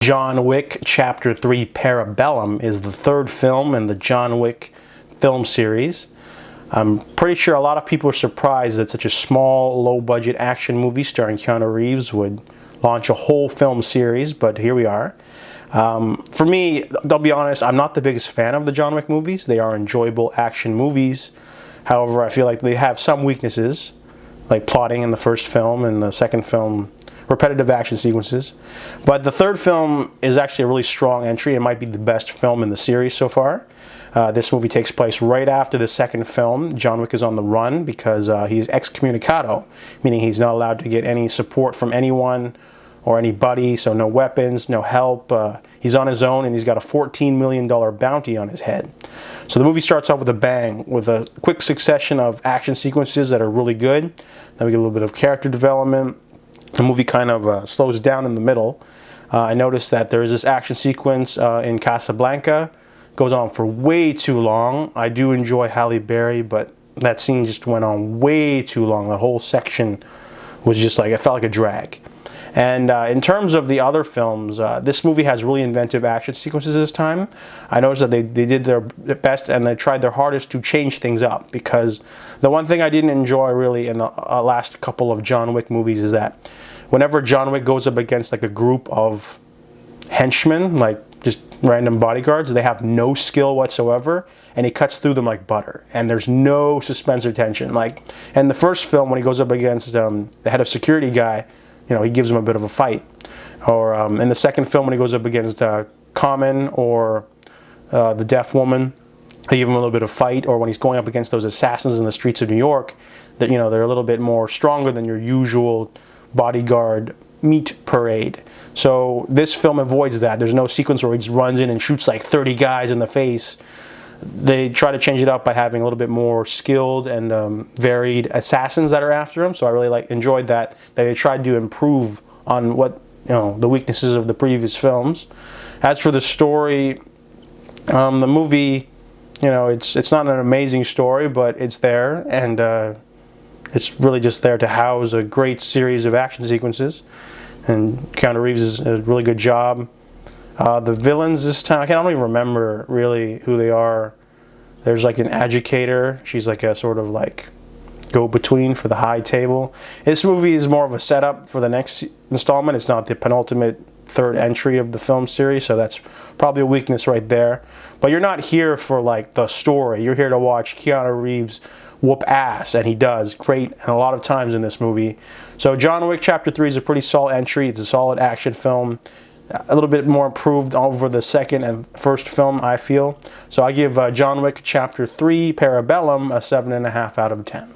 John Wick Chapter 3 Parabellum is the third film in the John Wick film series. I'm pretty sure a lot of people are surprised that such a small, low-budget action movie starring Keanu Reeves would launch a whole film series, but here we are. For me, I'll be honest, I'm not the biggest fan of the John Wick movies. They are enjoyable action movies. However, I feel like they have some weaknesses, like plotting in the first film and the second film, repetitive action sequences. But the third film is actually a really strong entry. It might be the best film in the series so far. This movie takes place right after the second film. John Wick is on the run because he's ex-communicado, meaning he's not allowed to get any support from anyone or anybody, so no weapons, no help. He's on his own and he's got a $14 million bounty on his head. So the movie starts off with a bang, with a quick succession of action sequences that are really good. Then we get a little bit of character development. The movie kind of slows down in the middle. I noticed that there is this action sequence in Casablanca. It goes on for way too long. I do enjoy Halle Berry, but that scene just went on way too long. That whole section was just like, it felt like a drag. And in terms of the other films, this movie has really inventive action sequences this time. I noticed that they did their best and they tried their hardest to change things up, because the one thing I didn't enjoy really in the last couple of John Wick movies is that whenever John Wick goes up against like a group of henchmen, like just random bodyguards, they have no skill whatsoever, and he cuts through them like butter, and there's no suspense or tension. Like in the first film, when he goes up against the head of security guy, you know, he gives him a bit of a fight. Or in the second film, when he goes up against Common or the deaf woman, they give him a little bit of fight. Or when he's going up against those assassins in the streets of New York, that, you know, they're a little bit more stronger than your usual bodyguard meat parade. So this film avoids that. There's no sequence where he just runs in and shoots like 30 guys in the face. They try to change it up by having a little bit more skilled and varied assassins that are after him. So I really enjoyed that they tried to improve on what, you know, the weaknesses of the previous films. As for the story, the movie, you know, it's not an amazing story, but it's there, and it's really just there to house a great series of action sequences. And Keanu Reeves is a really good job. The villains this time, I don't even remember really who they are. There's like an educator. She's like a sort of like go-between for the high table. This movie is more of a setup for the next installment. It's not the penultimate third entry of the film series, so that's probably a weakness right there. But you're not here for like the story. You're here to watch Keanu Reeves whoop ass, and he does great and a lot of times in this movie. So John Wick Chapter 3 is a pretty solid entry. It's a solid action film. A little bit more improved over the second and first film, I feel. So I give John Wick Chapter 3 Parabellum a 7.5 out of 10.